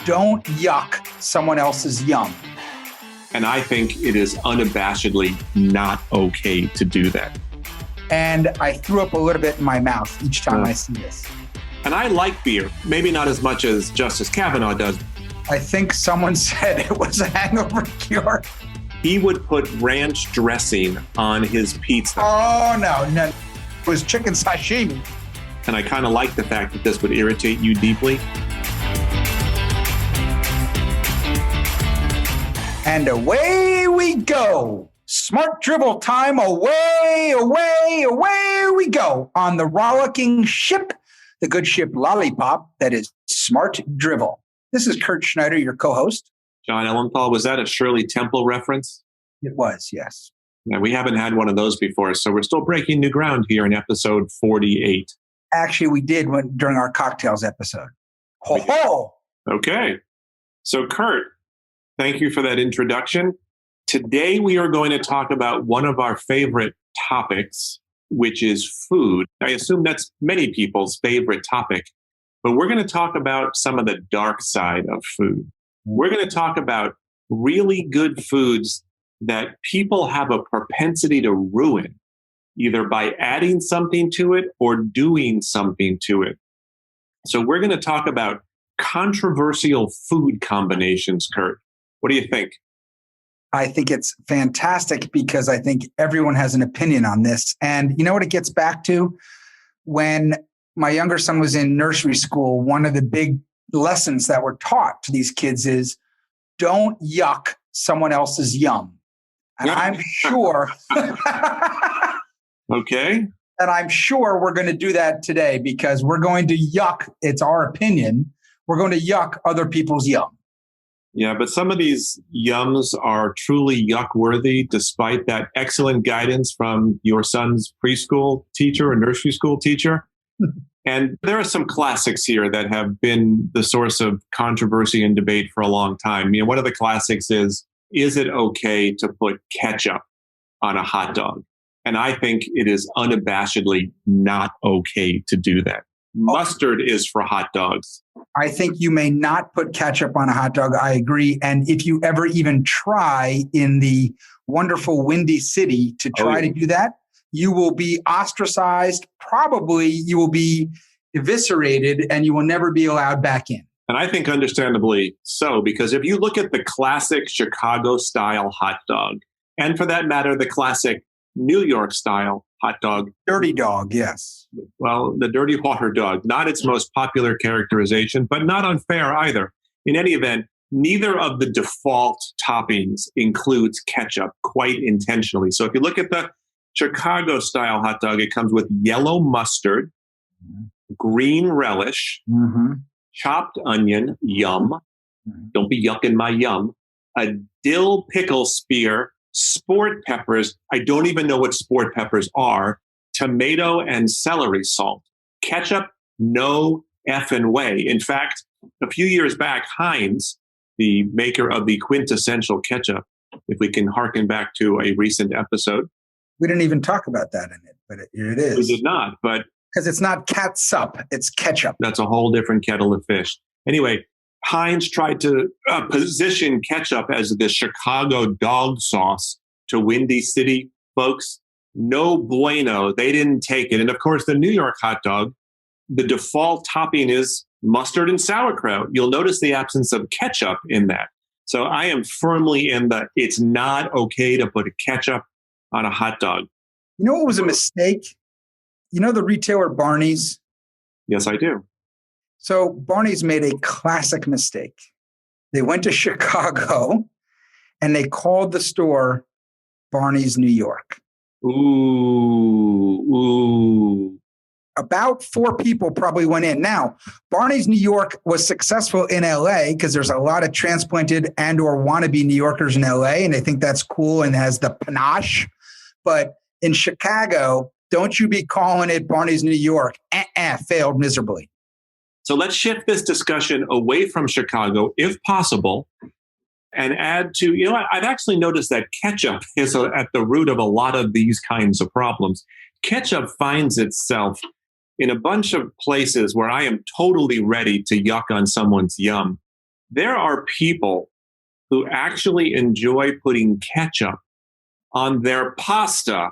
don't yuck someone else's yum. And I think it is unabashedly not okay to do that. And I threw up a little bit in my mouth each time I see this. And I like beer, maybe not as much as Justice Kavanaugh does. I think someone said it was a hangover cure. He would put ranch dressing on his pizza. Oh, no. It was chicken sashimi. And I kind of like the fact that this would irritate you deeply. And away we go. Smart Drivel time. Away we go on the rollicking ship, the good ship Lollipop that is Smart Drivel. This is Kurt Schneider, your co-host. John Ellenthal, was that a Shirley Temple reference? It was, yes. Yeah, we haven't had one of those before, so we're still breaking new ground here in episode 48. Actually, we did during our cocktails episode. Ho ho! Okay. So, Kurt, thank you for that introduction. Today, we are going to talk about one of our favorite topics, which is food. I assume that's many people's favorite topic, but we're going to talk about some of the dark side of food. We're going to talk about really good foods that people have a propensity to ruin, either by adding something to it or doing something to it. So we're going to talk about controversial food combinations, Kurt. What do you think? I think it's fantastic because I think everyone has an opinion on this. And you know what it gets back to? When my younger son was in nursery school, one of the big lessons that were taught to these kids is don't yuck someone else's yum. And I'm sure... Okay. And I'm sure we're going to do that today because we're going to yuck, it's our opinion, we're going to yuck other people's yum. Yeah, but some of these yums are truly yuck-worthy despite that excellent guidance from your son's preschool teacher or nursery school teacher. And there are some classics here that have been the source of controversy and debate for a long time. You know, one of the classics is it okay to put ketchup on a hot dog? And I think it is unabashedly not okay to do that. Mustard is for hot dogs. I think you may not put ketchup on a hot dog. I agree. And if you ever even try in the wonderful Windy City to try to do that, you will be ostracized. Probably you will be eviscerated and you will never be allowed back in. And I think understandably so, because if you look at the classic Chicago-style hot dog, and for that matter, the classic New York-style hot dog. Dirty dog, yes. Well, the dirty water dog, not its most popular characterization, but not unfair either. In any event, neither of the default toppings includes ketchup quite intentionally. So if you look at the Chicago-style hot dog, it comes with yellow mustard, green relish, chopped onion, yum. Don't be yucking my yum. A dill pickle spear, sport peppers. I don't even know what sport peppers are. Tomato and celery salt. Ketchup, no effing way. In fact, a few years back, Heinz, the maker of the quintessential ketchup, if we can harken back to a recent episode. We didn't even talk about that in it, but here it is. We did not, but... Because it's not catsup, it's ketchup. That's a whole different kettle of fish. Anyway, Heinz tried to position ketchup as the Chicago dog sauce to Windy City folks. No bueno. They didn't take it. And of course, the New York hot dog, the default topping is mustard and sauerkraut. You'll notice the absence of ketchup in that. So I am firmly in the it's not okay to put a ketchup on a hot dog. You know what was a mistake? You know the retailer Barney's? Yes, I do. So Barney's made a classic mistake. They went to Chicago and they called the store Barney's New York. Ooh. About 4 people probably went in. Now, Barney's New York was successful in LA because there's a lot of transplanted and or wannabe New Yorkers in LA, and they think that's cool and has the panache. But in Chicago, don't you be calling it Barney's New York. Failed miserably. So let's shift this discussion away from Chicago, if possible, and add to, you know what, I've actually noticed that ketchup is at the root of a lot of these kinds of problems. Ketchup finds itself in a bunch of places where I am totally ready to yuck on someone's yum. There are people who actually enjoy putting ketchup on their pasta.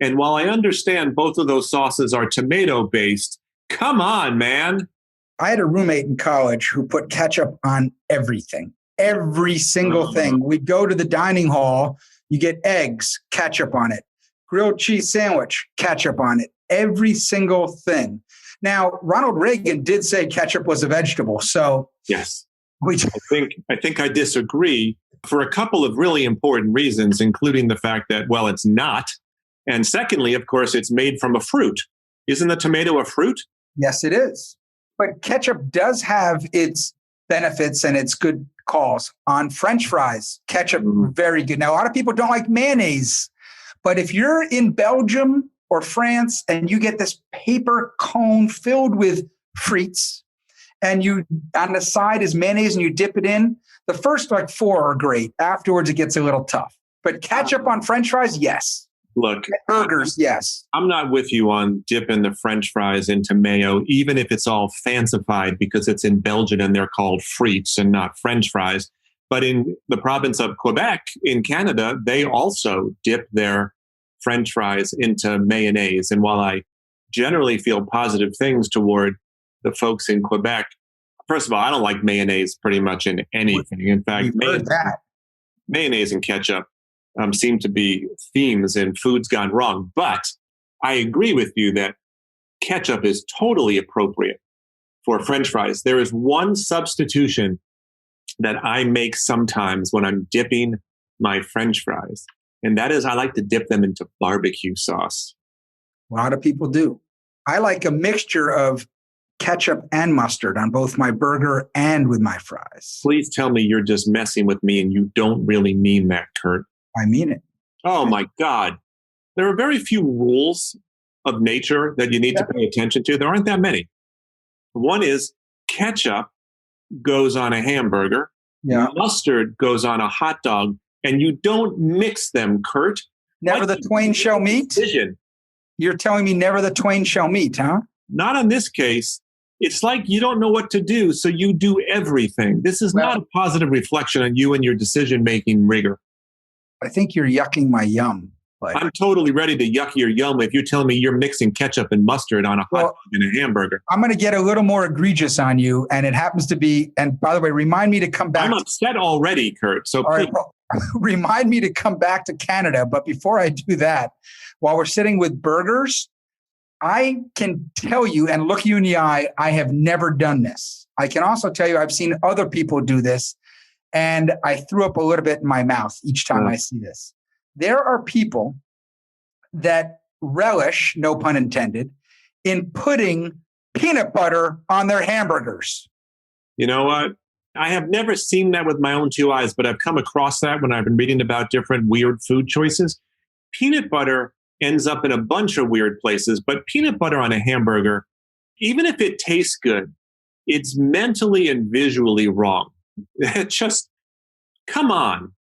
And while I understand both of those sauces are tomato-based, come on, man. I had a roommate in college who put ketchup on everything, every single thing. We'd go to the dining hall, you get eggs, ketchup on it, grilled cheese sandwich, ketchup on it, every single thing. Now, Ronald Reagan did say ketchup was a vegetable. So yes, I think I disagree for a couple of really important reasons, including the fact that, well, it's not. And secondly, of course, it's made from a fruit. Isn't the tomato a fruit? Yes, it is. But ketchup does have its benefits and its good calls. On French fries, ketchup, very good. Now, a lot of people don't like mayonnaise, but if you're in Belgium or France and you get this paper cone filled with frites and you on the side is mayonnaise and you dip it in, the first like 4 are great. Afterwards, it gets a little tough. But ketchup on French fries, yes. Look, burgers, yes. I'm not with you on dipping the French fries into mayo, even if it's all fancified because it's in Belgium and they're called frites and not French fries. But in the province of Quebec in Canada, they also dip their French fries into mayonnaise. And while I generally feel positive things toward the folks in Quebec, first of all, I don't like mayonnaise pretty much in anything. In fact, mayonnaise and ketchup seem to be themes in Foods Gone Wrong. But I agree with you that ketchup is totally appropriate for French fries. There is one substitution that I make sometimes when I'm dipping my French fries, and that is I like to dip them into barbecue sauce. A lot of people do. I like a mixture of ketchup and mustard on both my burger and with my fries. Please tell me you're just messing with me and you don't really mean that, Kurt. I mean it. Oh my God. There are very few rules of nature that you need to pay attention to. There aren't that many. One is ketchup goes on a hamburger. Yeah. Mustard goes on a hot dog, and you don't mix them, Kurt. Never the twain shall meet? Decision. You're telling me never the twain shall meet, huh? Not in this case. It's like you don't know what to do, so you do everything. This is not a positive reflection on you and your decision-making rigor. I think you're yucking my yum. But I'm totally ready to yuck your yum if you're telling me you're mixing ketchup and mustard on a hot dog and a hamburger. I'm going to get a little more egregious on you, and it happens to be, and by the way, remind me to come back. I'm upset already, Kurt, so please. Right, well, remind me to come back to Canada, but before I do that, while we're sitting with burgers, I can tell you and look you in the eye, I have never done this. I can also tell you I've seen other people do this, and I threw up a little bit in my mouth each time I see this. There are people that relish, no pun intended, in putting peanut butter on their hamburgers. You know what? I have never seen that with my own two eyes, but I've come across that when I've been reading about different weird food choices. Peanut butter ends up in a bunch of weird places, but peanut butter on a hamburger, even if it tastes good, it's mentally and visually wrong. It just, come on.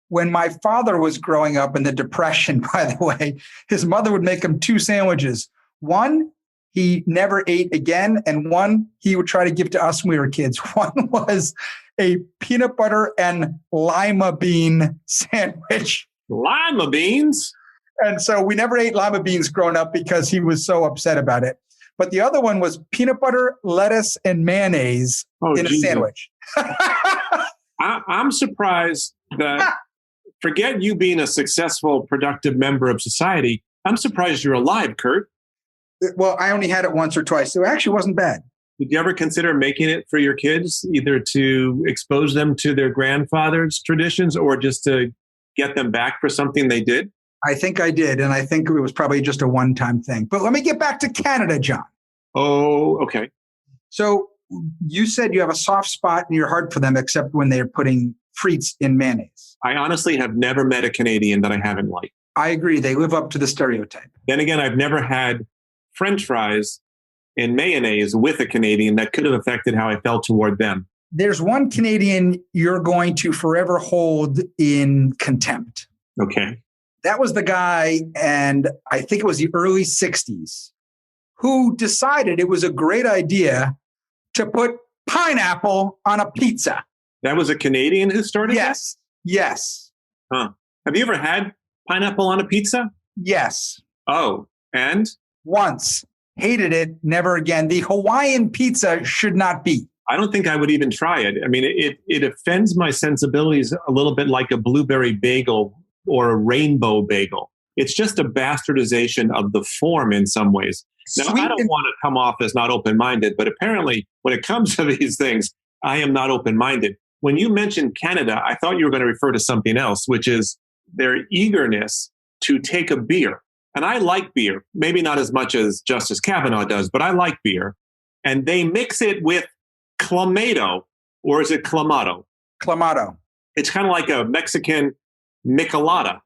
When my father was growing up in the Depression, by the way, his mother would make him 2 sandwiches. One, he never ate again, and one he would try to give to us when we were kids. One was a peanut butter and lima bean sandwich. Lima beans? And so we never ate lima beans growing up because he was so upset about it. But the other one was peanut butter, lettuce, and mayonnaise in a sandwich. I'm surprised that, forget you being a successful, productive member of society, I'm surprised you're alive, Kurt. Well, I only had it once or twice, so it actually wasn't bad. Did you ever consider making it for your kids, either to expose them to their grandfather's traditions or just to get them back for something they did? I think I did, and I think it was probably just a one-time thing. But let me get back to Canada, John. Oh, okay. So you said you have a soft spot in your heart for them, except when they're putting frites in mayonnaise. I honestly have never met a Canadian that I haven't liked. I agree. They live up to the stereotype. Then again, I've never had French fries and mayonnaise with a Canadian that could have affected how I felt toward them. There's one Canadian you're going to forever hold in contempt. Okay. That was the guy, and I think it was the early 60s, who decided it was a great idea to put pineapple on a pizza. That was a Canadian who started Yes. Yes. that? Huh. Have you ever had pineapple on a pizza? Yes. Oh, and? Once. Hated it. Never again. The Hawaiian pizza should not be. I don't think I would even try it. I mean, it offends my sensibilities a little bit like a blueberry bagel or a rainbow bagel. It's just a bastardization of the form in some ways. Now, I don't want to come off as not open-minded, but apparently when it comes to these things, I am not open-minded. When you mentioned Canada, I thought you were going to refer to something else, which is their eagerness to take a beer. And I like beer, maybe not as much as Justice Kavanaugh does, but I like beer. And they mix it with clamato, or is it clamato? Clamato. It's kind of like a Mexican michelada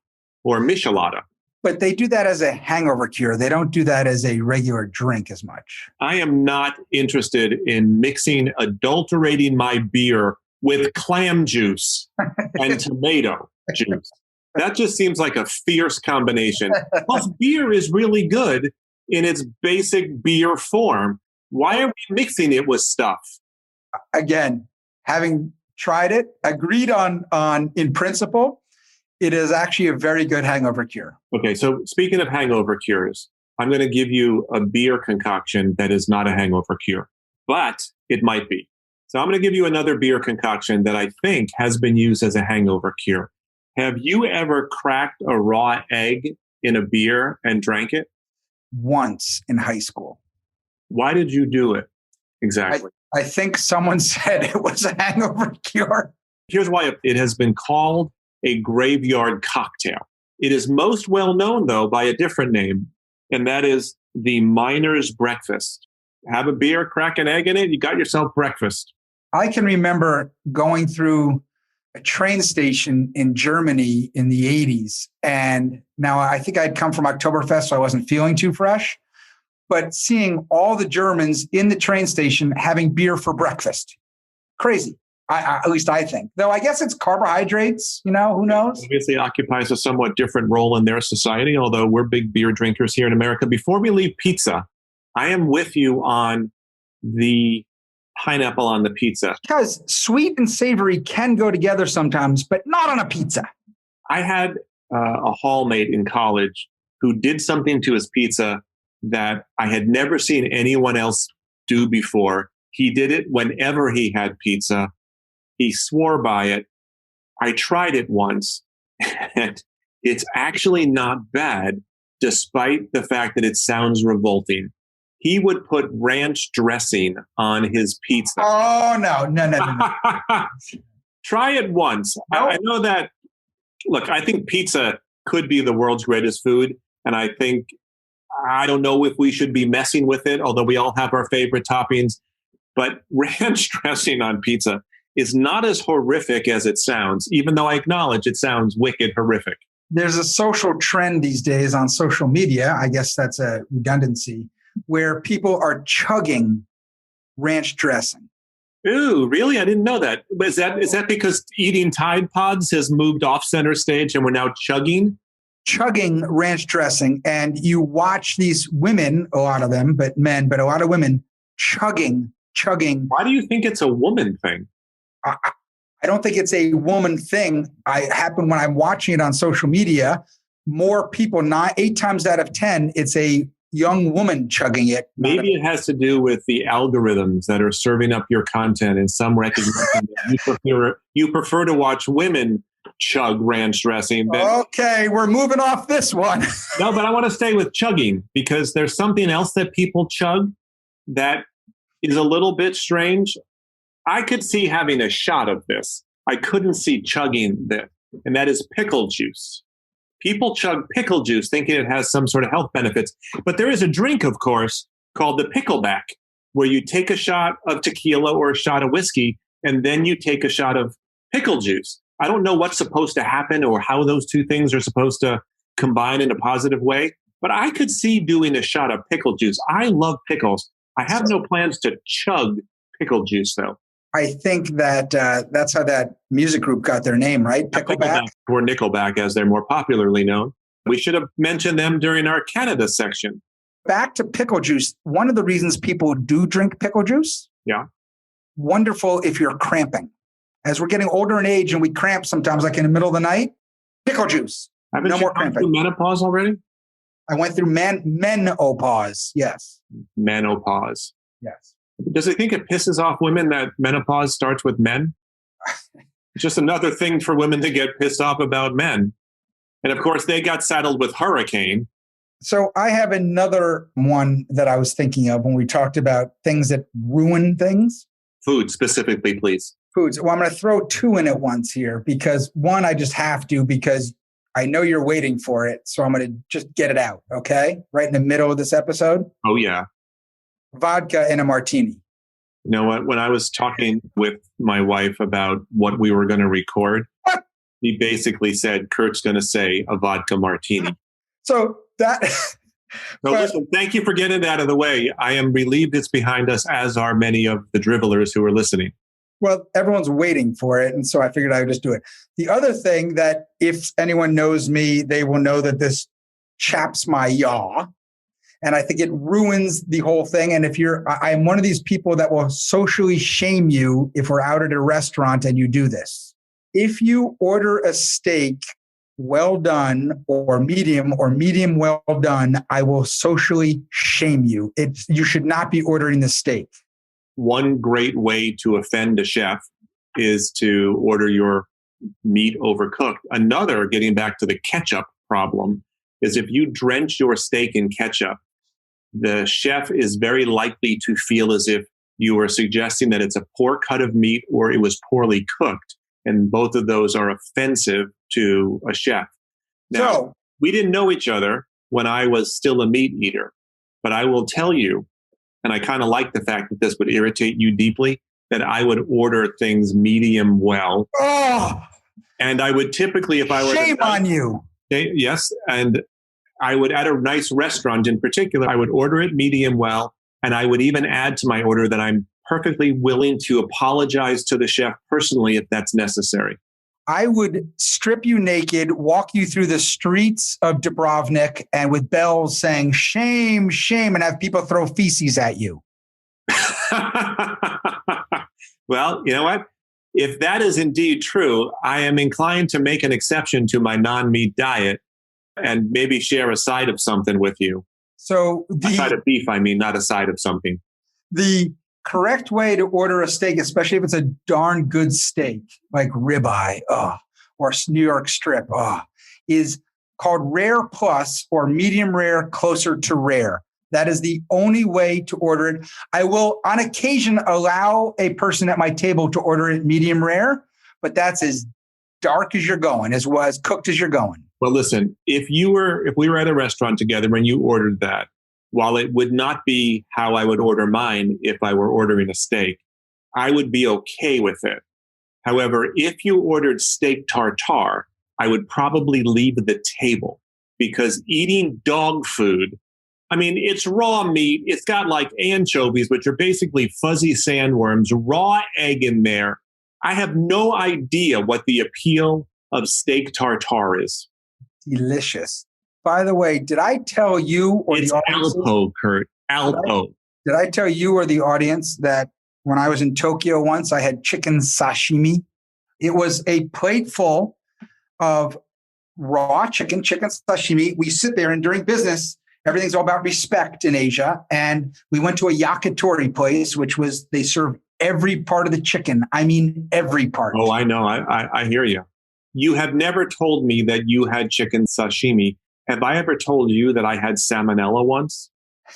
or michelada. But they do that as a hangover cure. They don't do that as a regular drink as much. I am not interested in adulterating my beer with clam juice and tomato juice. That just seems like a fierce combination. Plus, beer is really good in its basic beer form. Why are we mixing it with stuff? Again, having tried it, agreed on in principle, it is actually a very good hangover cure. Okay, so speaking of hangover cures, I'm going to give you a beer concoction that is not a hangover cure, but it might be. So I'm going to give you another beer concoction that I think has been used as a hangover cure. Have you ever cracked a raw egg in a beer and drank it? Once in high school. Why did you do it? Exactly. I think someone said it was a hangover cure. Here's why it has been called a graveyard cocktail. It is most well known, though, by a different name, and that is the miner's breakfast. Have a beer, crack an egg in it, you got yourself breakfast. I can remember going through a train station in Germany in the 80s. And now I think I'd come from Oktoberfest, so I wasn't feeling too fresh. But seeing all the Germans in the train station having beer for breakfast. Crazy. At least I think. Though I guess it's carbohydrates, who knows? Obviously occupies a somewhat different role in their society, although we're big beer drinkers here in America. Before we leave pizza, I am with you on the pineapple on the pizza. Because sweet and savory can go together sometimes, but not on a pizza. I had a hallmate in college who did something to his pizza that I had never seen anyone else do before. He did it whenever he had pizza. He swore by it. I tried it once, and it's actually not bad, despite the fact that it sounds revolting. He would put ranch dressing on his pizza. Oh, no. Try it once. Nope. I know that, look, I think pizza could be the world's greatest food, and I don't know if we should be messing with it, although we all have our favorite toppings, but ranch dressing on pizza is not as horrific as it sounds, even though I acknowledge it sounds wicked horrific. There's a social trend these days on social media, I guess that's a redundancy, where people are chugging ranch dressing. Ooh, really? I didn't know that. Is that because eating Tide Pods has moved off center stage and we're now chugging ranch dressing? And you watch these women, a lot of them, but men, but a lot of women chugging. Why do you think it's a woman thing? I don't think it's a woman thing. Happen when I'm watching it on social media. More people, 8 times out of 10, it's a young woman chugging it. Maybe it has to do with the algorithms that are serving up your content in some recognition. You prefer to watch women chug ranch dressing. Okay, we're moving off this one. No, but I want to stay with chugging because there's something else that people chug that is a little bit strange. I could see having a shot of this. I couldn't see chugging this, and that is pickle juice. People chug pickle juice thinking it has some sort of health benefits. But there is a drink, of course, called the pickleback, where you take a shot of tequila or a shot of whiskey, and then you take a shot of pickle juice. I don't know what's supposed to happen or how those two things are supposed to combine in a positive way, but I could see doing a shot of pickle juice. I love pickles. I have no plans to chug pickle juice, though. I think that that's how that music group got their name, right? Pickleback? Or Nickelback, as they're more popularly known. We should have mentioned them during our Canada section. Back to pickle juice. One of the reasons people do drink pickle juice. Yeah. Wonderful if you're cramping. As we're getting older in age and we cramp sometimes, like in the middle of the night, pickle juice. Haven't no you more gone cramping. through menopause already? I went through menopause. Yes. Menopause. Yes. Does it think it pisses off women that menopause starts with men? It's just another thing for women to get pissed off about men. And of course, they got saddled with hurricane. So I have another one that I was thinking of when we talked about things that ruin things. Food specifically, please. Foods. Well, I'm going to throw two in at once here because one, I just have to because I know you're waiting for it. So I'm going to just get it out. Okay. Right in the middle of this episode. Oh, yeah. Vodka in a martini. You know what? When I was talking with my wife about what we were going to record, he basically said, Kurt's going to say a vodka martini. So that... So listen, thank you for getting it out of the way. I am relieved it's behind us, as are many of the dribblers who are listening. Well, everyone's waiting for it. And so I figured I would just do it. The other thing that if anyone knows me, they will know that this chaps my yaw. And I think it ruins the whole thing. And if I'm one of these people that will socially shame you if we're out at a restaurant and you do this. If you order a steak well done or medium well done, I will socially shame you. You should not be ordering the steak. One great way to offend a chef is to order your meat overcooked. Another, getting back to the ketchup problem, is if you drench your steak in ketchup, the chef is very likely to feel as if you are suggesting that it's a poor cut of meat or it was poorly cooked. And both of those are offensive to a chef. Now, we didn't know each other when I was still a meat eater, but I will tell you, and I kind of like the fact that this would irritate you deeply, that I would order things medium well. Oh, and I would typically, if I were... Shame on you. Yes. And I would, at a nice restaurant in particular, I would order it medium well. And I would even add to my order that I'm perfectly willing to apologize to the chef personally if that's necessary. I would strip you naked, walk you through the streets of Dubrovnik and with bells saying, shame, shame, and have people throw feces at you. Well, you know what? If that is indeed true, I am inclined to make an exception to my non-meat diet and maybe share a side of something with you. So a side of beef, I mean, not a side of something. The correct way to order a steak, especially if it's a darn good steak, like ribeye, or New York strip, is called rare plus or medium rare closer to rare. That is the only way to order it. I will, on occasion, allow a person at my table to order it medium rare, but that's as dark as you're going, as well as cooked as you're going. Well, listen, if we were at a restaurant together and you ordered that, while it would not be how I would order mine if I were ordering a steak, I would be okay with it. However, if you ordered steak tartare, I would probably leave the table because eating dog food, I mean, it's raw meat. It's got like anchovies, which are basically fuzzy sandworms, raw egg in there. I have no idea what the appeal of steak tartare is. Delicious. By the way, did I tell you or it's the audience? Alpo, Kurt. Alpo. Did I tell you or the audience that when I was in Tokyo once, I had chicken sashimi? It was a plate full of raw chicken sashimi. We sit there and during business, everything's all about respect in Asia. And we went to a yakitori place, which was, they serve every part of the chicken. I mean, every part. Oh, I know. I hear you. You have never told me that you had chicken sashimi. Have I ever told you that I had salmonella once?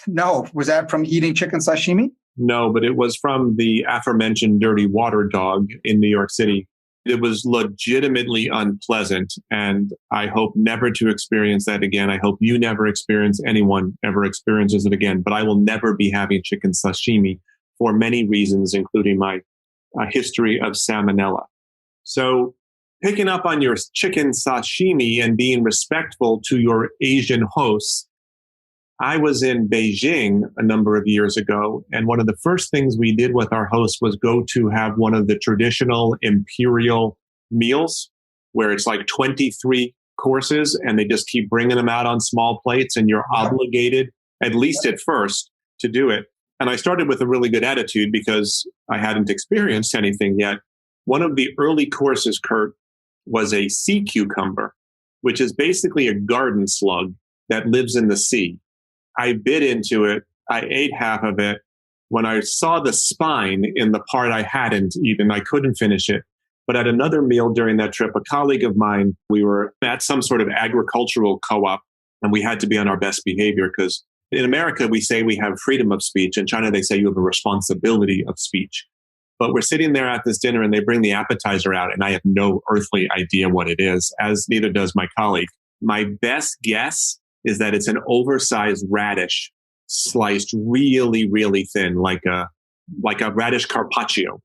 No. Was that from eating chicken sashimi? No, but it was from the aforementioned dirty water dog in New York City. It was legitimately unpleasant, and I hope never to experience that again. I hope you never experience, anyone ever experiences it again. But I will never be having chicken sashimi for many reasons, including my history of salmonella. So picking up on your chicken sashimi and being respectful to your Asian hosts, I was in Beijing a number of years ago, and one of the first things we did with our hosts was go to have one of the traditional imperial meals where it's like 23 courses and they just keep bringing them out on small plates and you're obligated, at least at first, to do it. And I started with a really good attitude because I hadn't experienced anything yet. One of the early courses, Kurt, was a sea cucumber, which is basically a garden slug that lives in the sea. I bit into it. I ate half of it. When I saw the spine in the part I hadn't eaten, I couldn't finish it. But at another meal during that trip, a colleague of mine, we were at some sort of agricultural co-op, and we had to be on our best behavior because in America, we say we have freedom of speech. In China, they say you have a responsibility of speech. But we're sitting there at this dinner and they bring the appetizer out and I have no earthly idea what it is, as neither does my colleague. My best guess is that it's an oversized radish sliced really, really thin, like a radish carpaccio.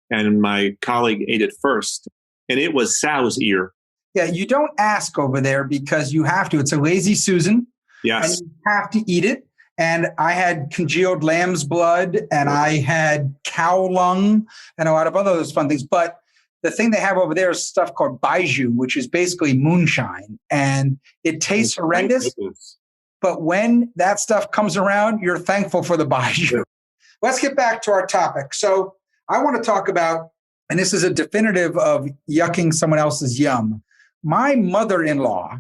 And my colleague ate it first and it was sow's ear. Yeah, you don't ask over there because you have to. It's a lazy Susan. Yes. And you have to eat it. And I had congealed lamb's blood and I had cow lung and a lot of other those fun things. But the thing they have over there is stuff called baijiu, which is basically moonshine. And it tastes horrendous. But when that stuff comes around, you're thankful for the baijiu. Let's get back to our topic. So I want to talk about, and this is a definitive of yucking someone else's yum. My mother-in-law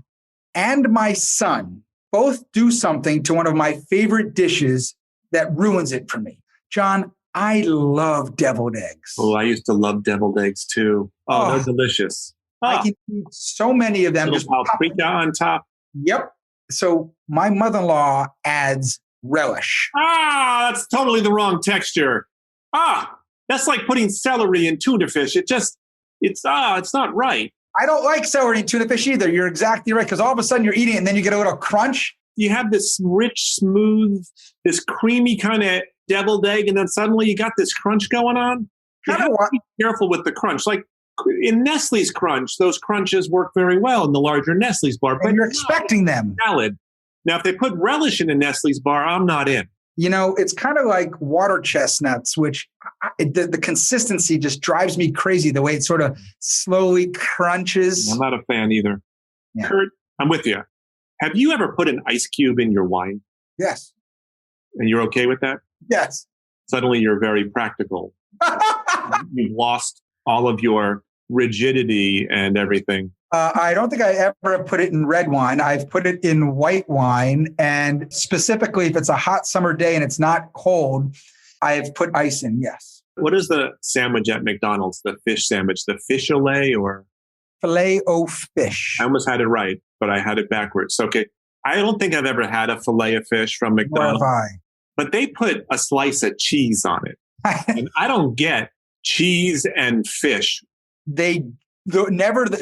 and my son both do something to one of my favorite dishes that ruins it for me. Jon, I love deviled eggs. Oh, I used to love deviled eggs too. Oh, they're delicious. I can eat so many of them. Little paprika on top. Yep. So my mother-in-law adds relish. That's totally the wrong texture. That's like putting celery in tuna fish. It's not right. I don't like celery and tuna fish either. You're exactly right. Because all of a sudden you're eating it and then you get a little crunch. You have this rich, smooth, this creamy kind of deviled egg. And then suddenly you got this crunch going on. You have to be careful with the crunch. Like in Nestle's crunch, those crunches work very well in the larger Nestle's bar. But you're expecting them. Salad. Now, if they put relish in a Nestle's bar, I'm not in. You know, it's kind of like water chestnuts, which the consistency just drives me crazy, the way it sort of slowly crunches. I'm not a fan either. Yeah. Kurt, I'm with you. Have you ever put an ice cube in your wine? Yes. And you're okay with that? Yes. Suddenly you're very practical. You've lost all of your rigidity and everything. I don't think I ever put it in red wine. I've put it in white wine. And specifically, if it's a hot summer day and it's not cold, I've put ice in, yes. What is the sandwich at McDonald's, the fish sandwich? The fish-o-lay or? Filet-o-fish. I almost had it right, but I had it backwards. Okay. I don't think I've ever had a filet of fish from McDonald's. Nor have I. But they put a slice of cheese on it. And I don't get cheese and fish. They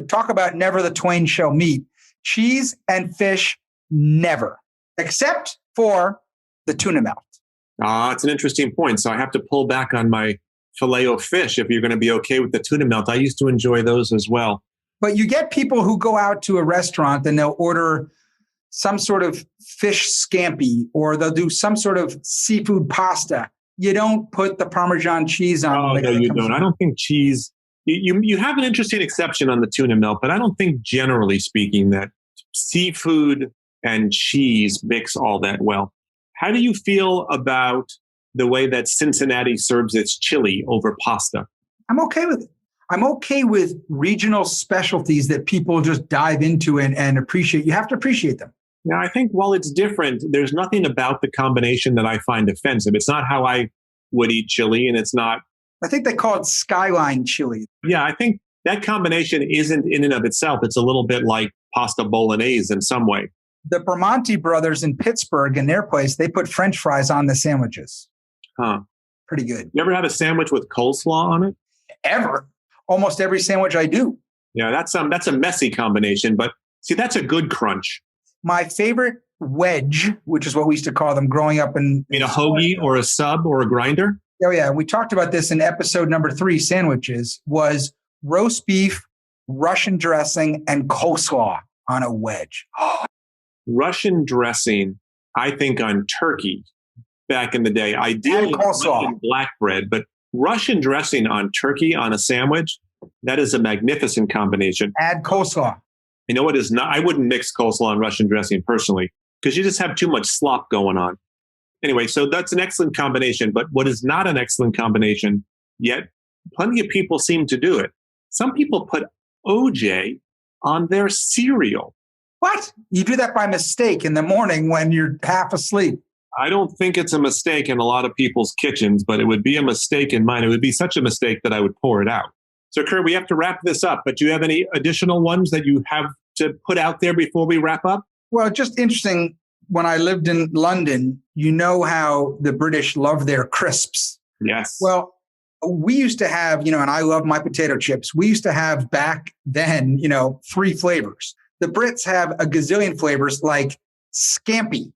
talk about never the twain shall meet. Cheese and fish, never, except for the tuna melt. It's an interesting point. So I have to pull back on my filet o fish if you're going to be okay with the tuna melt. I used to enjoy those as well. But you get people who go out to a restaurant and they'll order some sort of fish scampi or they'll do some sort of seafood pasta. You don't put the Parmesan cheese on. Oh, no, you don't. I don't think cheese... You have an interesting exception on the tuna melt, but I don't think generally speaking that seafood and cheese mix all that well. How do you feel about the way that Cincinnati serves its chili over pasta? I'm okay with it. I'm okay with regional specialties that people just dive into and appreciate. You have to appreciate them. Now, I think while it's different, there's nothing about the combination that I find offensive. It's not how I would eat chili, and it's not... I think they call it skyline chili. Yeah, I think that combination isn't in and of itself. It's a little bit like pasta bolognese in some way. The Bramante brothers in Pittsburgh, in their place, they put French fries on the sandwiches. Huh. Pretty good. You ever had a sandwich with coleslaw on it? Ever. Almost every sandwich I do. Yeah, that's a messy combination, but see, that's a good crunch. My favorite wedge, which is what we used to call them growing up in a hoagie or a sub or a grinder? Oh, yeah. We talked about this in episode number 3, sandwiches, was roast beef, Russian dressing, and coleslaw on a wedge. Russian dressing, I think on turkey back in the day, ideally Russian black bread, but Russian dressing on turkey on a sandwich, that is a magnificent combination. Add coleslaw. You know what is not? I wouldn't mix coleslaw and Russian dressing personally because you just have too much slop going on. Anyway, so that's an excellent combination. But what is not an excellent combination, yet plenty of people seem to do it. Some people put OJ on their cereal. What? You do that by mistake in the morning when you're half asleep. I don't think it's a mistake in a lot of people's kitchens, but it would be a mistake in mine. It would be such a mistake that I would pour it out. So, Kurt, we have to wrap this up, but do you have any additional ones that you have to put out there before we wrap up? Well, just interesting. When I lived in London, you know how the British love their crisps. Yes. Well, we used to have, and I love my potato chips. We used to have back then, 3 flavors. The Brits have a gazillion flavors like scampi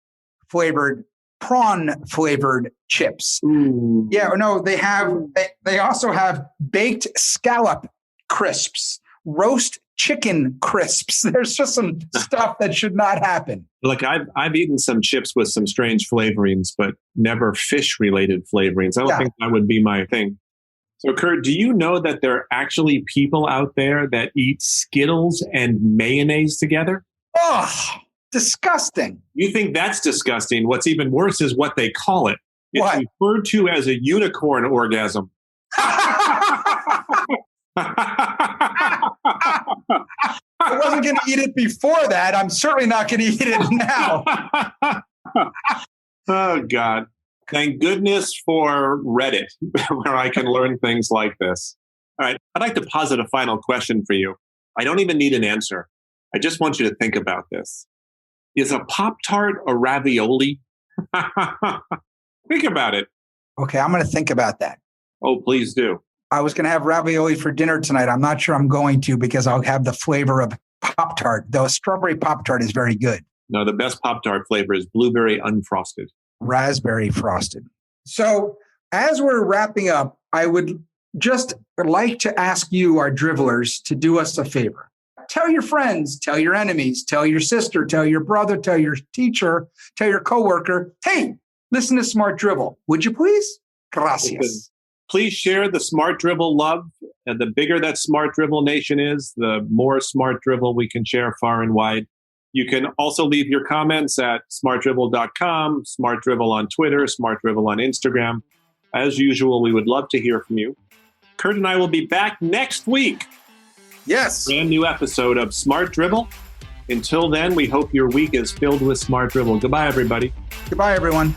flavored, prawn flavored chips. Ooh. Yeah, no, they also have baked scallop crisps, roast chicken crisps. There's just some stuff that should not happen. Look, I've eaten some chips with some strange flavorings, but never fish-related flavorings. I don't think that would be my thing. So, Kurt, do you know that there are actually people out there that eat Skittles and mayonnaise together? Oh, disgusting. You think that's disgusting? What's even worse is what they call it. It's what? referred to as a unicorn orgasm. I wasn't going to eat it before that. I'm certainly not going to eat it now. Oh, God. Thank goodness for Reddit, where I can learn things like this. All right. I'd like to posit a final question for you. I don't even need an answer. I just want you to think about this. Is a Pop-Tart a ravioli? Think about it. Okay, I'm going to think about that. Oh, please do. I was going to have ravioli for dinner tonight. I'm not sure I'm going to because I'll have the flavor of Pop-Tart. Though a strawberry Pop-Tart is very good. No, the best Pop-Tart flavor is blueberry unfrosted. Raspberry frosted. So as we're wrapping up, I would just like to ask you, our dribblers, to do us a favor. Tell your friends, tell your enemies, tell your sister, tell your brother, tell your teacher, tell your coworker, hey, listen to Smart Dribble. Would you please? Gracias. Please share the Smart Dribble love. And the bigger that Smart Dribble Nation is, the more Smart Dribble we can share far and wide. You can also leave your comments at smartdribble.com, Smart Dribble on Twitter, Smart Dribble on Instagram. As usual, we would love to hear from you. Kurt and I will be back next week. Yes. Brand new episode of Smart Dribble. Until then, we hope your week is filled with Smart Dribble. Goodbye, everybody. Goodbye, everyone.